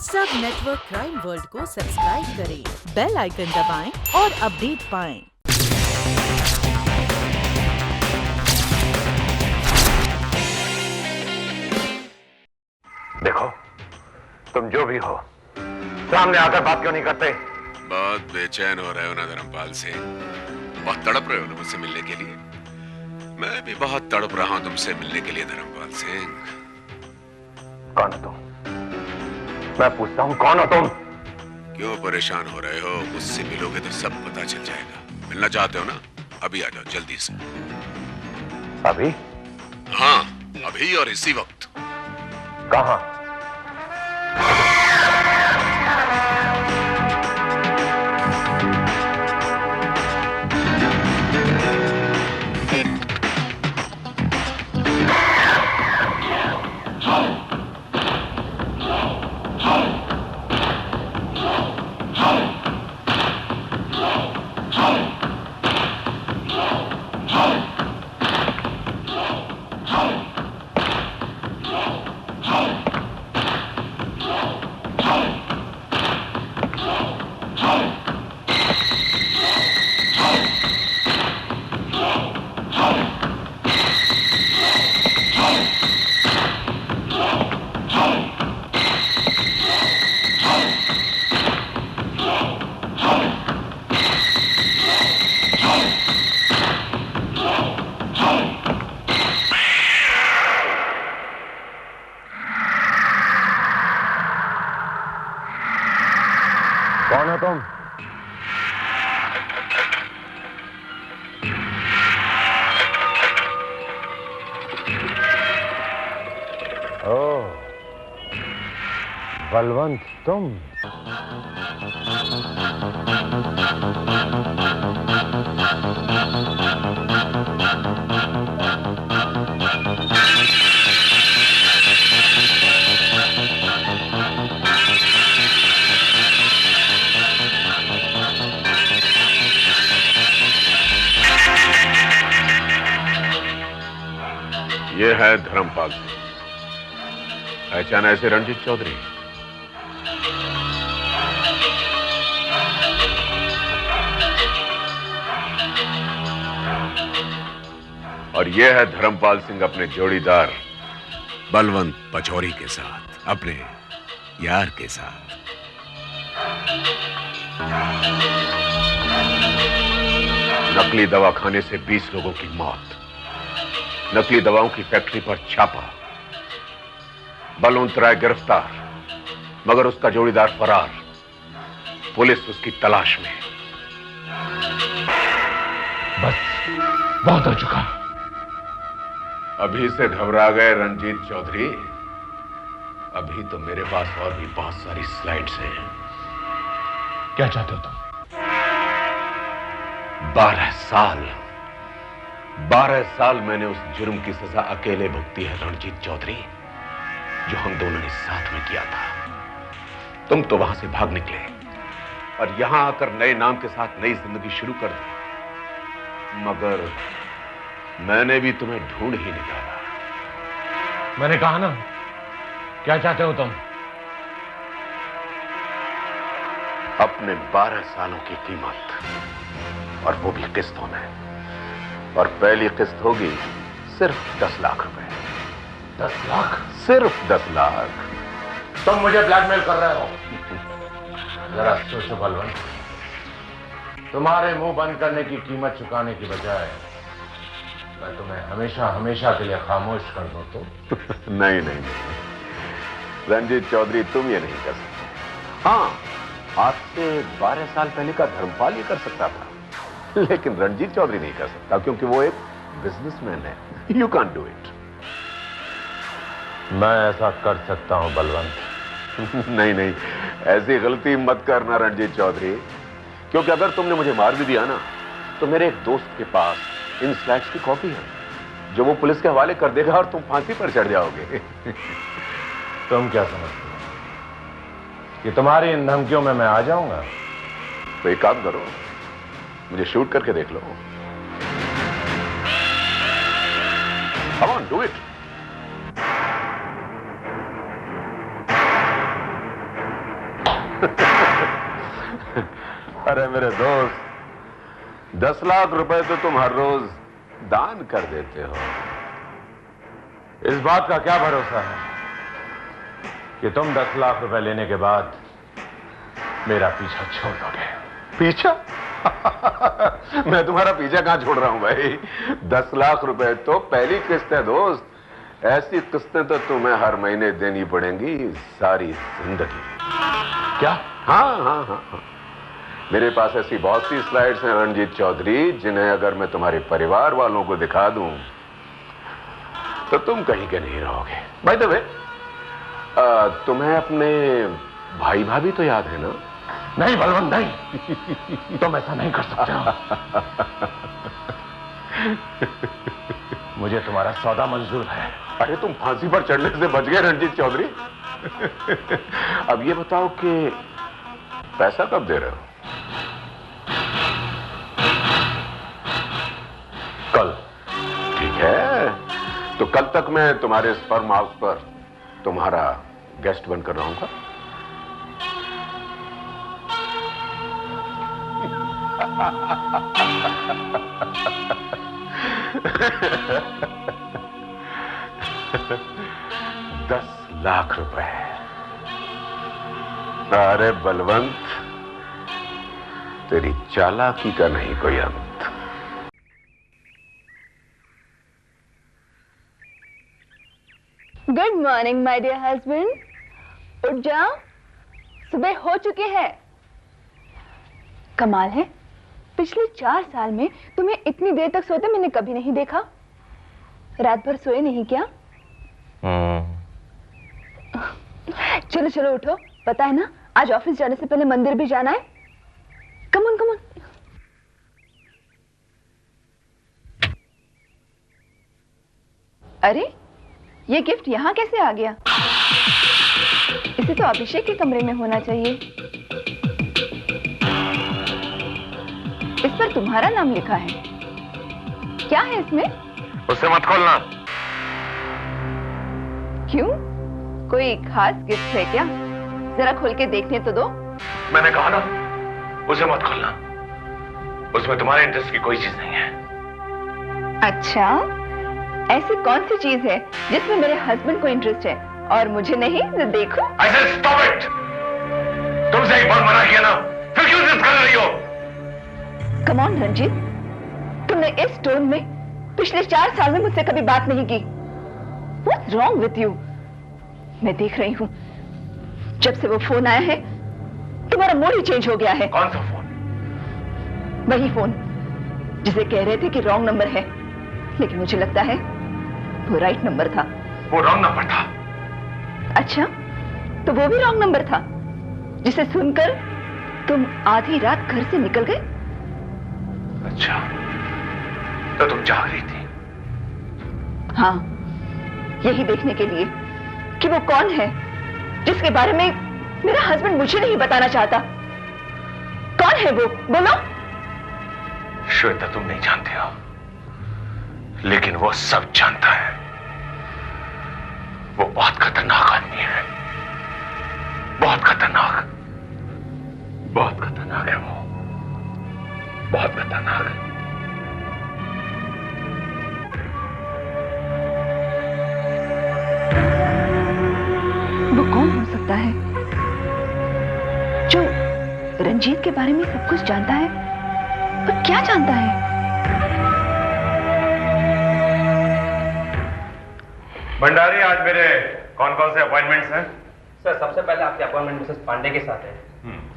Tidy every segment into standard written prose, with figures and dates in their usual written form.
सब network crime world को subscribe करें, बेल आइकन दबाएं और अपडेट पाएं। देखो, तुम जो भी हो, सामने आकर बात क्यों नहीं करते? बहुत बेचैन हो रहे हो ना धर्मपाल सिंह? बहुत तड़प रहे हो ना मुझसे मिलने के लिए? मैं भी बहुत तड़प रहा हूं तुमसे मिलने के लिए धर्मपाल सिंह। कौन हो तुम? मैं पूछता हूं, कौन हो तुम? क्यों परेशान हो रहे हो? मुझसे मिलोगे तो सब पता चल जाएगा। मिलना चाहते हो ना? अभी आ जाओ जल्दी से। अभी? हाँ, अभी और इसी वक्त। कहां? कौन हो तुम? ओह, बलवंत तुम? ये है धर्मपाल सिंह। पहचाना ऐसे रणजीत चौधरी? और ये है धर्मपाल सिंह अपने जोड़ीदार बलवंत पचौरी के साथ, अपने यार के साथ। नकली दवा खाने से 20 लोगों की मौत, नकली दवाओं की फैक्ट्री पर छापा, बलवंत राय गिरफ्तार, मगर उसका जोड़ीदार फरार, पुलिस उसकी तलाश में। बस, बहुत हो चुका। अभी से घबरा गए रणजीत चौधरी? अभी तो मेरे पास और भी बहुत सारी स्लाइड्स हैं। क्या चाहते हो तुम? 12 साल मैंने उस जुर्म की सजा अकेले भुगती है रणजीत चौधरी, जो हम दोनों ने साथ में किया था। तुम तो वहां से भाग निकले और यहां आकर नए नाम के साथ नई जिंदगी शुरू कर दी, मगर मैंने भी तुम्हें ढूंढ ही निकाला। मैंने कहा ना, क्या चाहते हो तुम? अपने 12 सालों की कीमत, और वो भी किस्तों में। और पहली किस्त होगी सिर्फ 10 लाख रुपए। 10 लाख? सिर्फ 10 लाख। तुम मुझे ब्लैकमेल कर रहे हो? जरा सोचो बलवंत, तुम्हारे मुंह बंद करने की कीमत चुकाने की बजाय मैं तुम्हें हमेशा हमेशा के लिए खामोश कर दूं तो? नहीं नहीं नहीं रणजीत चौधरी, तुम ये नहीं कर सकते। हाँ, आज से 12 साल पहले का धर्मपाल ये कर सकता था, लेकिन रणजीत चौधरी नहीं कर सकता, क्योंकि वो एक बिजनेसमैन है। You can't do it. मैं ऐसा कर सकता हूं बलवंत। नहीं नहीं, ऐसी गलती मत करना रणजीत चौधरी, क्योंकि अगर तुमने मुझे मार भी दिया ना, तो मेरे एक दोस्त के पास इन स्लाइड्स की कॉपी है, जो वो पुलिस के हवाले कर देगा और तुम फांसी पर चढ़ जाओगे। तुम क्या समझते हो कि तुम्हारी इन धमकियों में मैं आ जाऊंगा? तो एक काम करो, मुझे शूट करके देख लो। Come on, do it. अरे मेरे दोस्त, 10 लाख रुपए तो तुम हर रोज दान कर देते हो। इस बात का क्या भरोसा है कि तुम 10 लाख रुपए लेने के बाद मेरा पीछा छोड़ दोगे? पीछा? मैं तुम्हारा पीछा कहां छोड़ रहा हूं भाई। 10 लाख रुपए तो पहली किस्त है दोस्त। ऐसी किस्तें तो तुम्हें हर महीने देनी पड़ेंगी सारी जिंदगी। क्या? हाँ हाँ हाँ हाँ, मेरे पास ऐसी बहुत सी स्लाइड्स हैं रणजीत चौधरी, जिन्हें अगर मैं तुम्हारे परिवार वालों को दिखा दूं तो तुम कहीं के नहीं रहोगे। बाय द वे, तुम्हें अपने भाई भाभी तो याद है ना? नहीं बलवंत, नहीं। तुम ऐसा नहीं कर सकते हो। मुझे तुम्हारा सौदा मंजूर है। अरे तुम फांसी पर चढ़ने से बच गए रणजीत चौधरी। अब ये बताओ कि पैसा कब दे रहे हो? कल। ठीक है, तो कल तक मैं तुम्हारे स्पर्म हाउस पर तुम्हारा गेस्ट बनकर रहूंगा। $10 लाख। अरे बलवंत, तेरी चालाकी का नहीं कोई अंत। Good morning my dear husband. उठ जाओ, सुबह हो चुकी है। कमाल है, पिछले 4 साल में तुम्हें इतनी देर तक सोते मैंने कभी नहीं देखा। रात भर सोए नहीं क्या? चलो चलो उठो, पता है ना आज ऑफिस जाने से पहले मंदिर भी जाना है। Come on come on. अरे ये गिफ्ट यहाँ कैसे आ गया? इसे तो अभिषेक के कमरे में होना चाहिए। इस पर तुम्हारा नाम लिखा है। क्या है इसमें? उसे मत खोलना। क्यों, कोई खास गिफ्ट है क्या? जरा खोल के देखने तो दो। मैंने कहा ना, उसे मत खोलना। उसमें तुम्हारे इंटरेस्ट की कोई चीज नहीं है। अच्छा, ऐसी कौन सी चीज है जिसमें मेरे हस्बैंड को इंटरेस्ट है और मुझे नहीं? देखो। I said stop it! तुमसे एक बार मना किया ना, फिर क्यों जिद कर रही हो? कम ऑन रंजीत, तुमने इस टोन में पिछले 4 साल में मुझसे कभी बात नहीं की। What's wrong with you? मैं देख रही हूँ, जब से वो फोन आया है तुम्हारा मूड ही चेंज हो गया है। कौन सा फोन? वही फोन जिसे कह रहे थे कि रॉन्ग नंबर है, लेकिन मुझे लगता है वो राइट नंबर था। वो रॉन्ग नंबर था। अच्छा, तो वो भी रॉन्ग नंबर था जिसे सुनकर तुम आधी रात घर से निकल गए? अच्छा, तो तुम जाग रही थी? हाँ, यही देखने के लिए कि वो कौन है जिसके बारे में मेरा हस्बैंड मुझे नहीं बताना चाहता। कौन है वो, बोलो। श्वेता, तुम नहीं जानते हो, लेकिन वो सब जानता है। वो बहुत खतरनाक आदमी है, बहुत खतरनाक, बहुत खतरनाक है वो, बहुत खतरनाक। वो कौन हो सकता है जो रंजीत के बारे में सब कुछ जानता है? पर क्या जानता है? भंडारी, आज मेरे कौन कौन से अपॉइंटमेंट्स हैं? सर, सबसे पहले आपकी अपॉइंटमेंट मिसेस पांडे के साथ है।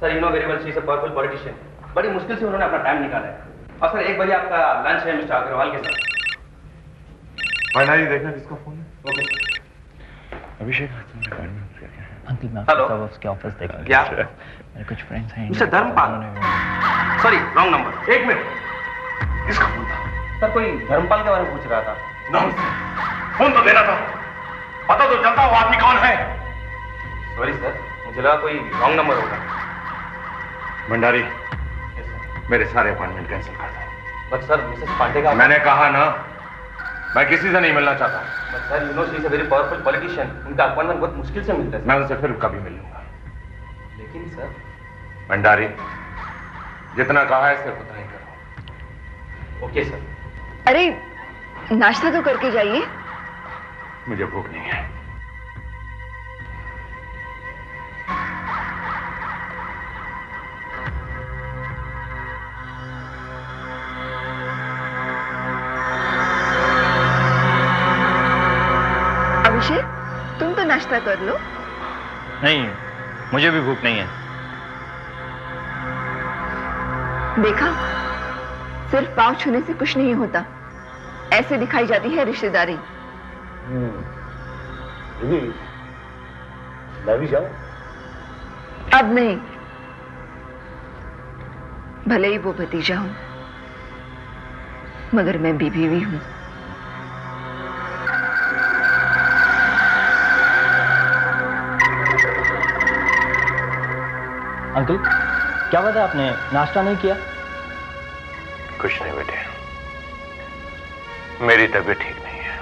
Sir, you know very well she is a powerful politician. बड़ी मुश्किल से उन्होंने अपना टाइम निकाला है। और सर, 1 बजे आपका लंच है मिस्टर अग्रवाल के साथ। भंडारी, देखना किसका फोन है। ओके। अभिषेक अंकल, मैं हेलो। सब उसके ऑफिस देख लूंगा। क्या? मेरे कुछ फ्रेंड्स हैं mister Dharampal. Sorry, wrong number. 1 minute, किसका फोन था? सर, कोई धर्मपाल के बारे में पूछ रहा था। नॉनसेंस, फोन तो देना था, पता तो चलता वो आदमी कौन है। सॉरी सर, मुझे लगा कोई रॉन्ग नंबर होगा। भंडारी, मेरे सारे अपॉइंटमेंट कैंसिल कर दो। बट सर, मिसेस पांडे का मैंने कहा ना, मैं किसी से नहीं मिलना चाहता। But sir, you know she is a very powerful politician. उनका अपॉइंटमेंट बहुत मुश्किल से मिलता है। मैं उनसे फिर कभी मिल लूंगा। लेकिन सर। भंडारी, जितना कहा है सिर्फ उतना ही करो। Okay sir. अरे नाश्ता तो करके जाइए। मुझे भूख नहीं है। अभिषेक, तुम तो नाश्ता कर लो। नहीं, मुझे भी भूख नहीं है। देखा, सिर्फ पांव छूने से कुछ नहीं होता, ऐसे दिखाई जाती है रिश्तेदारी। मैं भी जाऊं? अब नहीं, भले ही वो भतीजा हूं, मगर मैं बीवी भी हूं। अंकल, क्या बात है, आपने नाश्ता नहीं किया? कुछ नहीं बेटे, मेरी तबीयत ठीक नहीं है।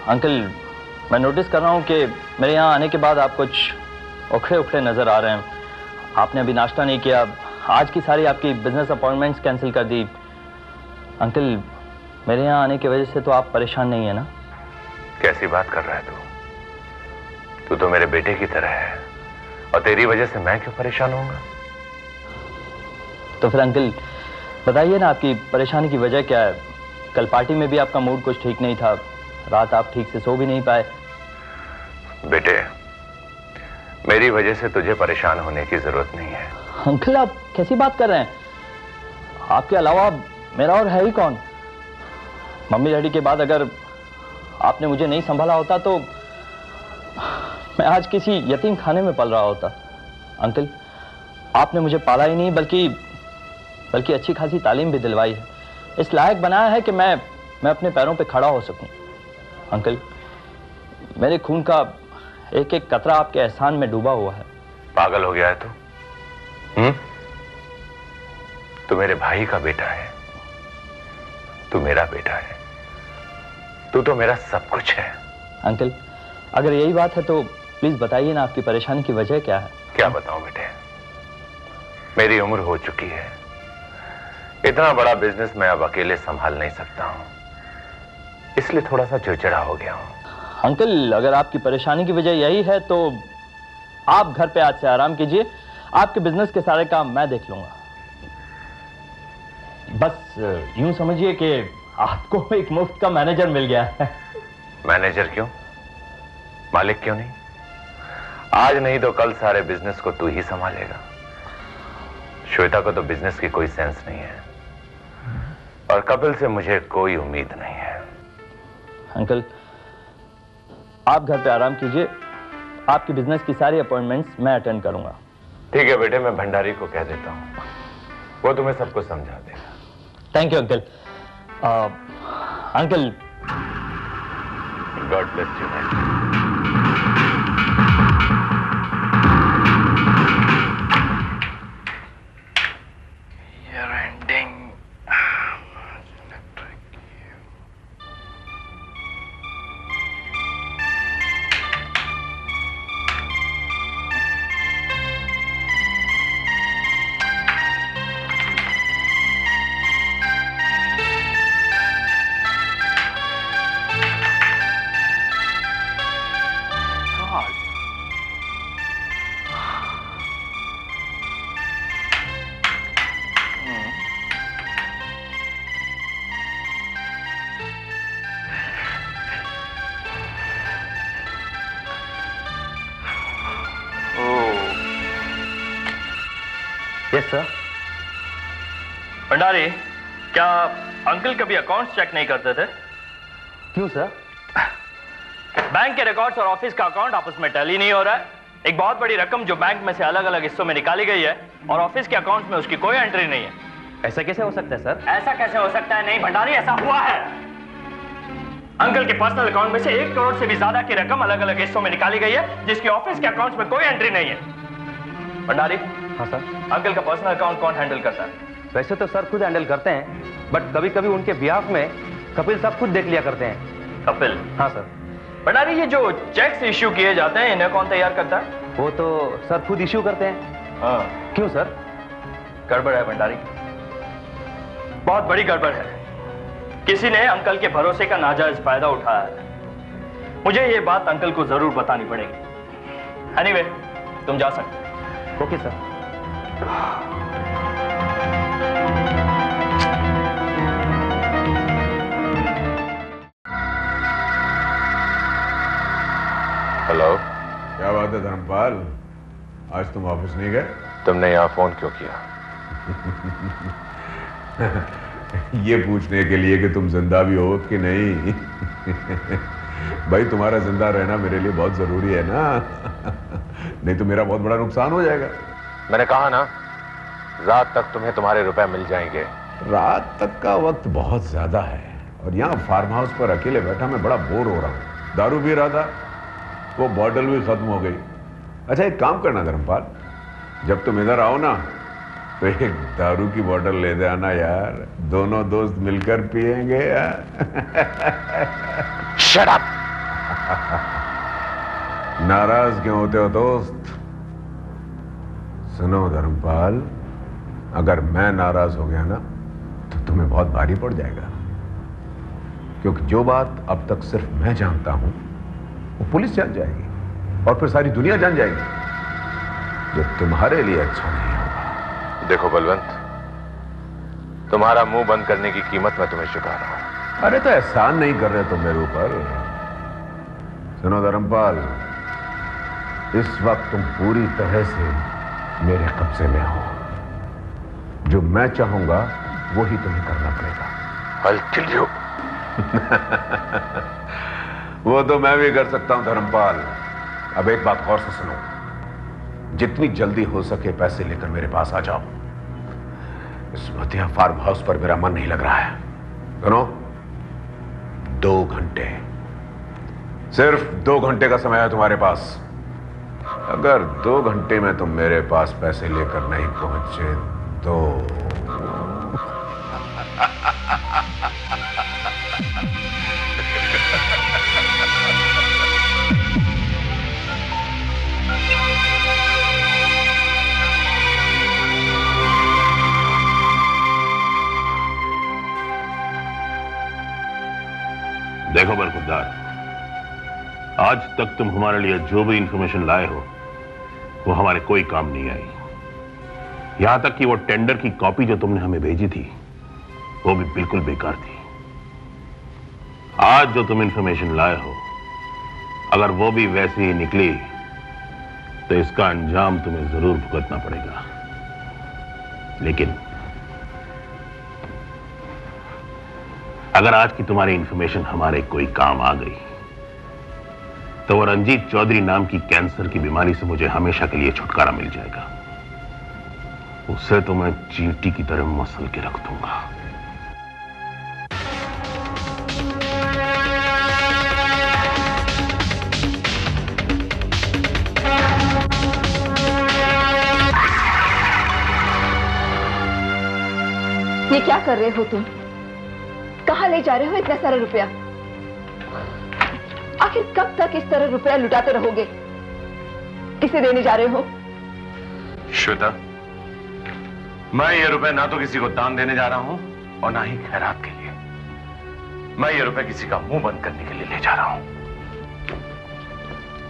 अंकल, मैं नोटिस कर रहा हूँ कि मेरे यहाँ आने के बाद आप कुछ उखड़े उखड़े नजर आ रहे हैं। आपने अभी नाश्ता नहीं किया, आज की सारी आपकी बिजनेस अपॉइंटमेंट्स कैंसिल कर दी। अंकल, मेरे यहाँ आने की वजह से तो आप परेशान नहीं है ना? कैसी बात कर रहा है तू? तू तो मेरे बेटे की तरह है, और तेरी वजह से मैं क्यों परेशान होऊंगा? तो फिर अंकल बताइए ना, आपकी परेशानी की वजह क्या है? कल पार्टी में भी आपका मूड कुछ ठीक नहीं था, रात आप ठीक से सो भी नहीं पाए। बेटे, मेरी वजह से तुझे परेशान होने की जरूरत नहीं है। अंकल, आप कैसी बात कर रहे हैं? आपके अलावा मेरा और है ही कौन? मम्मी डैडी के बाद अगर आपने मुझे नहीं संभाला होता तो मैं आज किसी यतीम खाने में पल रहा होता। अंकल, आपने मुझे पाला ही नहीं बल्कि अच्छी खासी तालीम भी दिलवाई है, इस लायक बनाया है कि मैं अपने पैरों पे खड़ा हो सकूं। अंकल, मेरे खून का एक एक कतरा आपके एहसान में डूबा हुआ है। पागल हो गया है तू? तू मेरे भाई का बेटा है, तू मेरा बेटा है, तू तो मेरा सब कुछ है। अंकल, अगर यही बात है तो प्लीज बताइए ना, आपकी परेशानी की वजह क्या है? क्या बताऊं बेटे, मेरी उम्र हो चुकी है, इतना बड़ा बिजनेस मैं अब अकेले संभाल नहीं सकता हूं, इसलिए थोड़ा सा चिड़चिड़ा हो गया हूं। अंकल, अगर आपकी परेशानी की वजह यही है तो आप घर पे आज से आराम कीजिए, आपके बिजनेस के सारे काम मैं देख लूंगा। बस यूं समझिए कि आपको एक मुफ्त का मैनेजर मिल गया है। मैनेजर क्यों, मालिक क्यों नहीं? आज नहीं तो कल सारे बिजनेस को तू ही संभालेगा। श्वेता को तो बिजनेस की कोई सेंस नहीं है, और कपिल से मुझे कोई उम्मीद नहीं है। अंकल, आप घर पे आराम कीजिए, आपकी बिजनेस की सारी अपॉइंटमेंट्स मैं अटेंड करूंगा। ठीक है बेटे, मैं भंडारी को कह देता हूं, वो तुम्हें सब कुछ समझा देगा। Thank you uncle. Uncle, God bless you man. Yes sir. Bhandari, क्या अंकल कभी अकाउंट्स चेक नहीं करते थे? क्यों सर? बैंक के रिकॉर्ड्स और ऑफिस का अकाउंट आपस में टैली नहीं हो रहा है। एक बहुत बड़ी रकम जो बैंक में से अलग अलग हिस्सों में निकाली गई है और ऑफिस के अकाउंट्स में उसकी कोई एंट्री नहीं है। ऐसा कैसे हो सकता है सर? ऐसा कैसे हो सकता है? नहीं भंडारी, ऐसा हुआ है। अंकल के पर्सनल अकाउंट में से 1 करोड़ से भी ज्यादा की रकम अलग अलग हिस्सों में निकाली गई है, जिसकी ऑफिस के अकाउंट्स में कोई एंट्री नहीं है। भंडारी। हाँ सर। अंकल का पर्सनल अकाउंट कौन हैंडल करता है? वैसे तो सर खुद हैंडल करते हैं, बट कभी कभी उनके बिहाफ में कपिल साहब खुद देख लिया करते हैं। कपिल? हाँ सर। भंडारी, ये जो चेक्स इश्यू किए जाते हैं इन्हें कौन तैयार करता है? वो तो सर खुद इश्यू करते हैं। हाँ। क्यों सर? गड़बड़ है भंडारी, बहुत बड़ी गड़बड़ है। किसी ने अंकल के भरोसे का नाजायज फायदा उठाया है। मुझे ये बात अंकल को जरूर बतानी पड़ेगी। एनीवे, तुम जा सकते। Okay sir. हेलो। क्या बात है धर्मपाल, आज तुम ऑफिस नहीं गए? तुमने यहाँ फोन क्यों किया? ये पूछने के लिए कि तुम जिंदा भी हो कि नहीं। भाई तुम्हारा जिंदा रहना मेरे लिए बहुत जरूरी है ना। नहीं तो मेरा बहुत बड़ा नुकसान हो जाएगा। मैंने कहा ना, रात तक तुम्हें तुम्हारे रुपए मिल जाएंगे। रात तक का वक्त बहुत ज्यादा है और यहाँ फार्म हाउस पर अकेले बैठा मैं बड़ा बोर हो रहा हूँ। दारू पी रहा था, वो बॉटल भी खत्म हो गई। अच्छा एक काम करना धर्मपाल, जब तुम इधर आओ ना तो एक दारू की बोतल ले दे आना यार, दोनों दोस्त मिलकर पिएंगे यार। Shut up. नाराज क्यों होते हो दोस्त? सुनो धर्मपाल, अगर मैं नाराज हो गया ना तो तुम्हें बहुत भारी पड़ जाएगा, क्योंकि जो बात अब तक सिर्फ मैं जानता हूं वो पुलिस जान जाएगी और फिर सारी दुनिया जान जाएगी, जो तुम्हारे लिए अच्छा नहीं होगा। देखो बलवंत, तुम्हारा मुंह बंद करने की कीमत मैं तुम्हें चुका रहा हूं। अरे तो एहसान नहीं कर रहे तुम मेरे ऊपर। सुनो धर्मपाल, इस वक्त तुम पूरी तरह से मेरे कब्जे में हो। जो मैं चाहूंगा वो ही तुम्हें करना पड़ेगा। I'll kill you। वो तो मैं भी कर सकता हूं धर्मपाल। अब एक बात गौर से सुनो, जितनी जल्दी हो सके पैसे लेकर मेरे पास आ जाओ। इस मतिया फार्म हाउस पर मेरा मन नहीं लग रहा है। सुनो, 2 घंटे, सिर्फ 2 घंटे का समय है तुम्हारे पास। अगर 2 घंटे में तुम मेरे पास पैसे लेकर नहीं पहुंचे तो देखो बरखुरदार, आज तक तुम हमारे लिए जो भी इंफॉर्मेशन लाए हो वो हमारे कोई काम नहीं आई। यहां तक कि वो टेंडर की कॉपी जो तुमने हमें भेजी थी वो भी बिल्कुल बेकार थी। आज जो तुम इंफॉर्मेशन लाए हो, अगर वो भी वैसी ही निकली तो इसका अंजाम तुम्हें जरूर भुगतना पड़ेगा। लेकिन अगर आज की तुम्हारी इंफॉर्मेशन हमारे कोई काम आ गई तो वो रंजीत चौधरी नाम की कैंसर की बीमारी से मुझे हमेशा के लिए छुटकारा मिल जाएगा। उससे तो मैं चींटी की तरह मसल के रख दूंगा। ये क्या कर रहे हो तुम? कहां ले जा रहे हो इतना सारा रुपया? आखिर कब तक इस तरह रुपया लुटाते रहोगे? किसे देने जा रहे हो? श्वेता, मैं ये रुपए ना तो किसी को दान देने जा रहा हूं और ना ही खैरात के लिए। मैं ये रुपए किसी का मुंह बंद करने के लिए ले जा रहा हूं।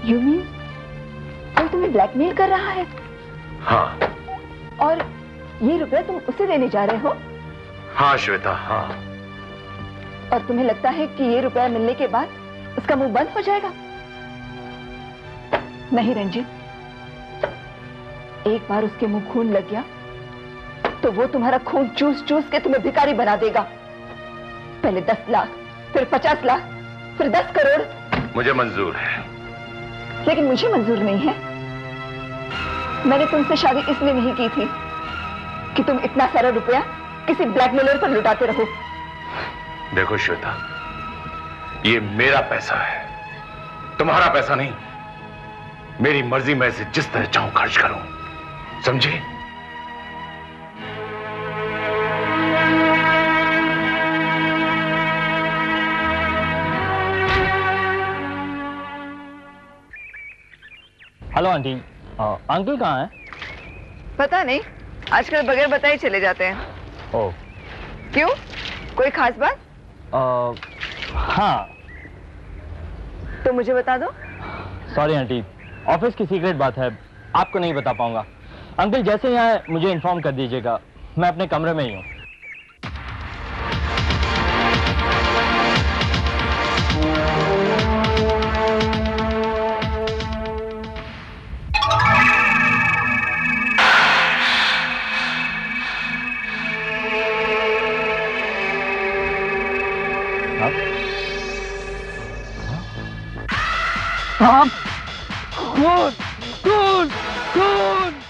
You mean कोई तुम्हें ब्लैकमेल कर रहा है? हाँ। और ये रुपया तुम उसे देने जा रहे हो? हाँ श्वेता, हाँ। और तुम्हें लगता है कि ये रुपया मिलने के बाद उसका मुंह बंद हो जाएगा? नहीं रंजीत, एक बार उसके मुंह खून लग गया तो वो तुम्हारा खून चूस चूस के तुम्हें भिखारी बना देगा। पहले 10 लाख, फिर 50 लाख, फिर 10 करोड़। मुझे मंजूर है। लेकिन मुझे मंजूर नहीं है। मैंने तुमसे शादी इसलिए नहीं की थी कि तुम इतना सारा रुपया किसी ब्लैकमेलर पर लुटाते रहो। देखो श्वेता, ये मेरा पैसा है, तुम्हारा पैसा नहीं। मेरी मर्जी मैं इसे जिस तरह चाहूं खर्च करूं, समझे? हेलो आंटी, अंकल कहाँ है? पता नहीं, आजकल बगैर बताए चले जाते हैं। ओह। क्यों, कोई खास बात? हाँ। तो मुझे बता दो। सॉरी आंटी, ऑफिस की सीक्रेट बात है, आपको नहीं बता पाऊंगा। अंकल जैसे ही आए मुझे इन्फॉर्म कर दीजिएगा, मैं अपने कमरे में ही हूँ। खून खून खून